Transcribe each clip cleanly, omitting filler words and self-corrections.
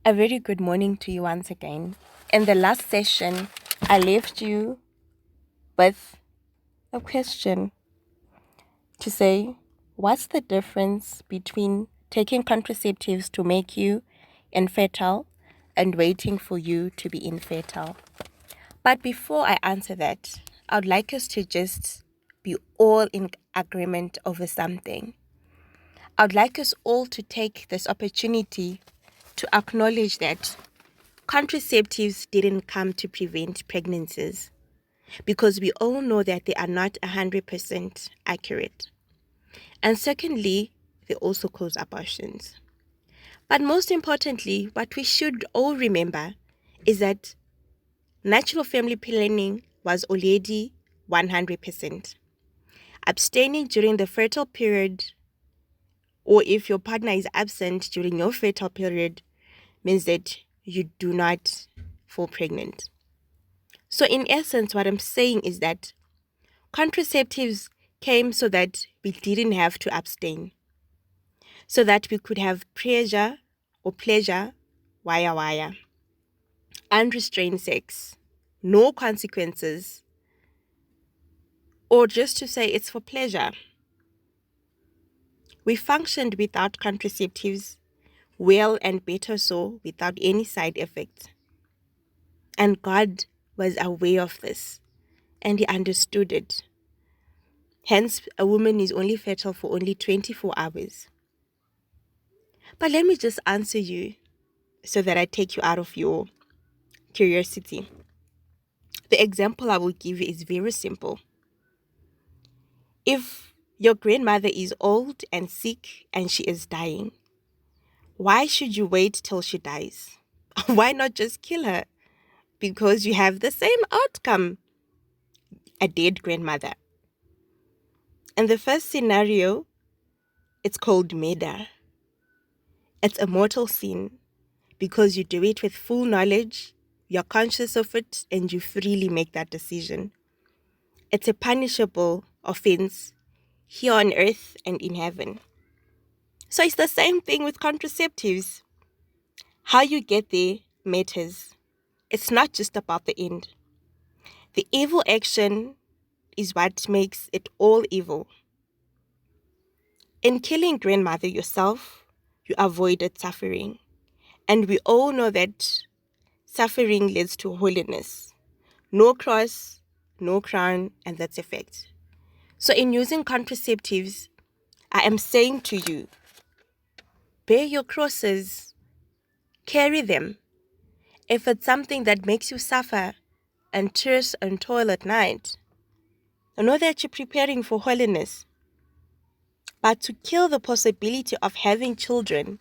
A very good morning to you once again. In the last session, I left you with a question to say, what's the difference between taking contraceptives to make you infertile and waiting for you to be infertile? But before I answer that, I would like us to just be all in agreement over something. I would like us all to take this opportunity to acknowledge that contraceptives didn't come to prevent pregnancies because we all know that they are not 100% accurate. And secondly, they also cause abortions. But most importantly, what we should all remember is that natural family planning was already 100%. Abstaining during the fertile period, or if your partner is absent during your fertile period, means that you do not fall pregnant. So in essence, what I'm saying is that contraceptives came so that we didn't have to abstain, so that we could have pleasure, wire, unrestrained sex, no consequences, or just to say it's for pleasure. We functioned without contraceptives, well and better so, without any side effects. And God was aware of this, and He understood it. Hence, a woman is only fertile for only 24 hours. But let me just answer you so that I take you out of your curiosity. The example I will give you is very simple. If your grandmother is old and sick and she is dying, why should you wait till she dies? Why not just kill her? Because you have the same outcome, a dead grandmother. In the first scenario, it's called murder. It's a mortal sin because you do it with full knowledge, you're conscious of it, and you freely make that decision. It's a punishable offense here on earth and in heaven. So it's the same thing with contraceptives. How you get there matters. It's not just about the end. The evil action is what makes it all evil. In killing grandmother yourself, you avoided suffering. And we all know that suffering leads to holiness. No cross, no crown, and that's effect. So in using contraceptives, I am saying to you, bear your crosses, carry them. If it's something that makes you suffer and tears and toil at night, know that you're preparing for holiness. But to kill the possibility of having children,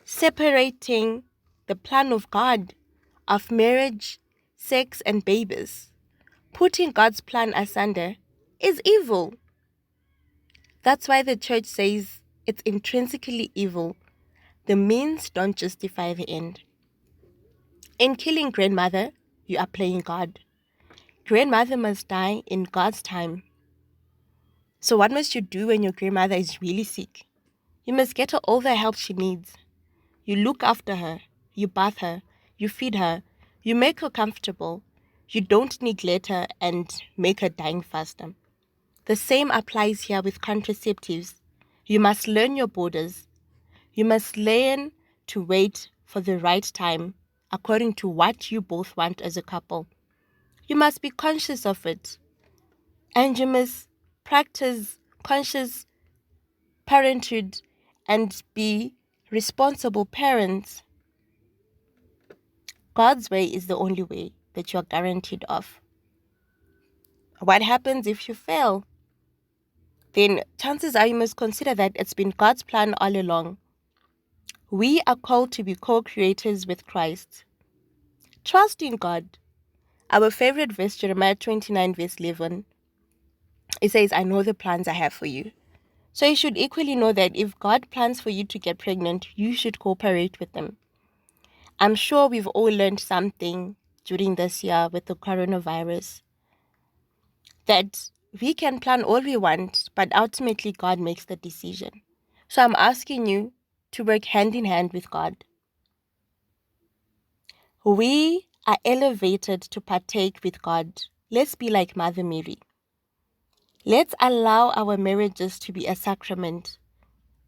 separating the plan of God of marriage, sex, and babies, putting God's plan asunder, is evil. That's why the church says it's intrinsically evil. The means don't justify the end. In killing grandmother, you are playing God. Grandmother must die in God's time. So what must you do when your grandmother is really sick? You must get her all the help she needs. You look after her, you bath her, you feed her, you make her comfortable. You don't neglect her and make her dying faster. The same applies here with contraceptives. You must learn your borders. You must learn to wait for the right time according to what you both want as a couple. You must be conscious of it. And you must practice conscious parenthood and be responsible parents. God's way is the only way that you are guaranteed of. What happens if you fail? Then chances are you must consider that it's been God's plan all along. We are called to be co-creators with Christ. Trust in God. Our favorite verse, Jeremiah 29 verse 11, it says, I know the plans I have for you. So you should equally know that if God plans for you to get pregnant, you should cooperate with Him. I'm sure we've all learned something during this year with the coronavirus, that we can plan all we want, but ultimately God makes the decision. So I'm asking you to work hand in hand with God. We are elevated to partake with God. Let's be like Mother Mary. Let's allow our marriages to be a sacrament,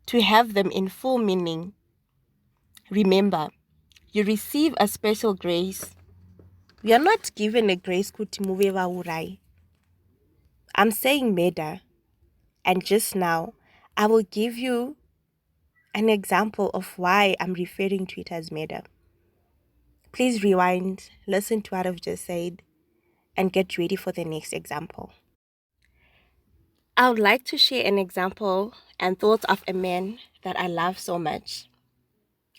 to have them in full meaning. Remember, you receive a special grace. We are not given a grace kuti muve vaurai. I'm saying meda, and just now I will give you an example of why I'm referring to it as meda. Please rewind, listen to what I've just said, and get ready for the next example. I would like to share an example and thoughts of a man that I love so much.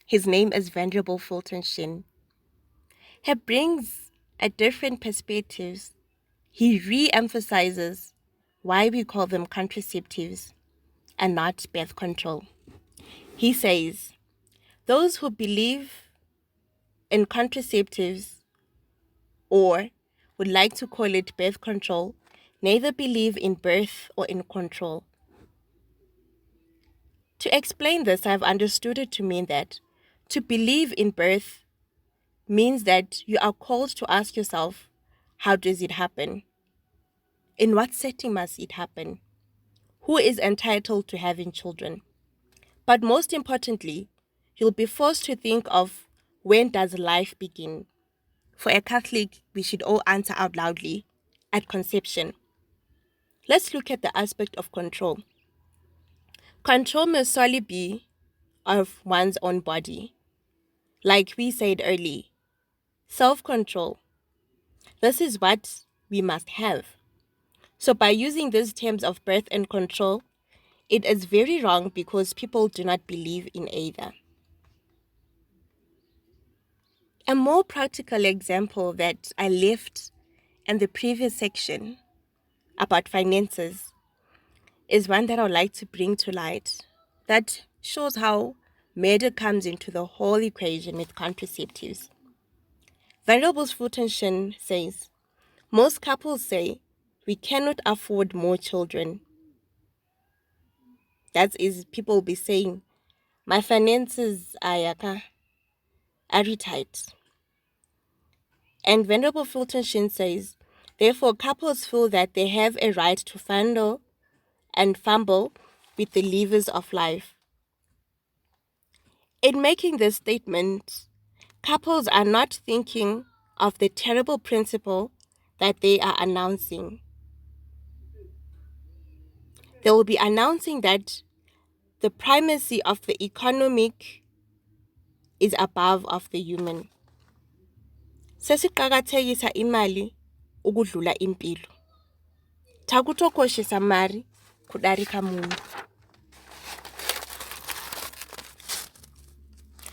His name is Venerable Fulton Sheen. He brings a different perspectives. He re-emphasizes why we call them contraceptives and not birth control. He says, those who believe in contraceptives or would like to call it birth control neither believe in birth or in control. To explain this, I've understood it to mean that to believe in birth means that you are called to ask yourself, how does it happen? In what setting must it happen? Who is entitled to having children? But most importantly, you'll be forced to think of when does life begin? For a Catholic, we should all answer out loudly, at conception. Let's look at the aspect of control. Control must solely be of one's own body. Like we said earlier, self-control. This is what we must have. So by using these terms of birth and control, it is very wrong because people do not believe in either. A more practical example that I left in the previous section about finances is one that I would like to bring to light that shows how murder comes into the whole equation with contraceptives. Venerable Fulton Sheen says, most couples say, we cannot afford more children. That is, people will be saying, my finances are tight. And Venerable Fulton Sheen says, therefore, couples feel that they have a right to fondle and fumble with the levers of life. In making this statement, couples are not thinking of the terrible principle that they are announcing. They will be announcing that the primacy of the economic is above of the human. Sesiqakathekisa imali ukudlula impilo. Takutokoshisa mari kudarika munhu.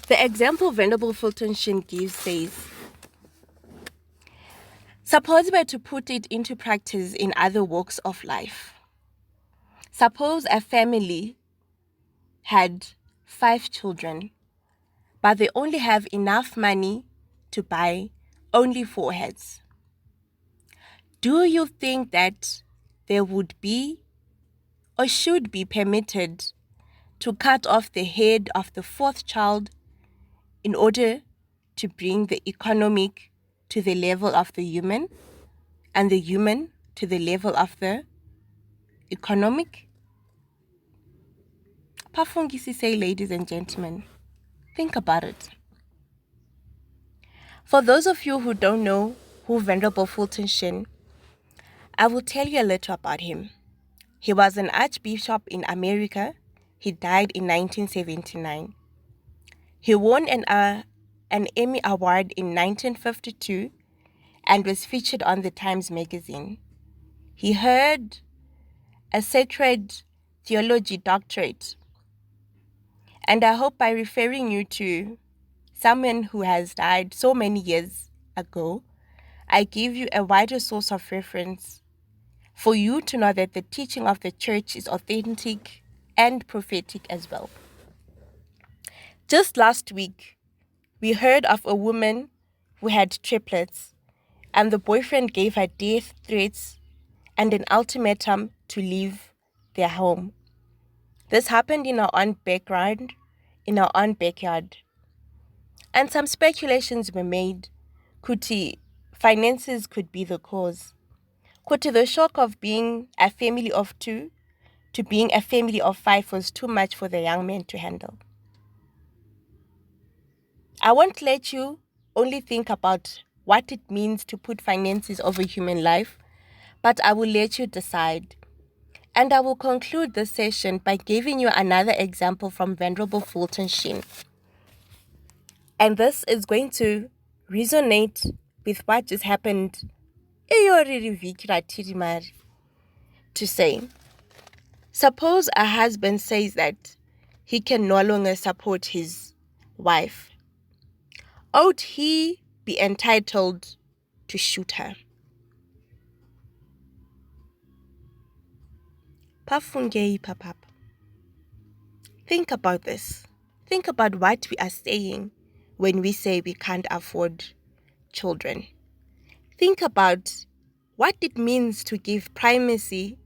The example Venerable Fulton Sheen gives says, suppose we're to put it into practice in other walks of life. Suppose a family had 5 children, but they only have enough money to buy only 4 heads. Do you think that there would be or should be permitted to cut off the head of the 4th child in order to bring the economic to the level of the human and the human to the level of the economic? Pafungisi say, ladies and gentlemen, think about it. For those of you who don't know who Venerable Fulton Sheen, I will tell you a little about him. He was an archbishop in America. He died in 1979. He won an Emmy Award in 1952 and was featured on the Times magazine. He had a sacred theology doctorate. And I hope by referring you to someone who has died so many years ago, I give you a wider source of reference for you to know that the teaching of the church is authentic and prophetic as well. Just last week, we heard of a woman who had triplets, and the boyfriend gave her death threats and an ultimatum to leave their home. This happened in our own background, in our own backyard. And some speculations were made Kuti, finances could be the cause. Kuti, the shock of being a family of two to being a family of five was too much for the young man to handle. I won't let you only think about what it means to put finances over human life, but I will let you decide. And I will conclude this session by giving you another example from Venerable Fulton Sheen. And this is going to resonate with what just happened to say. Suppose a husband says that he can no longer support his wife. Ought he be entitled to shoot her? Pafungei papap. Think about this. Think about what we are saying when we say we can't afford children. Think about what it means to give primacy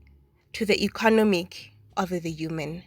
to the economic over the human.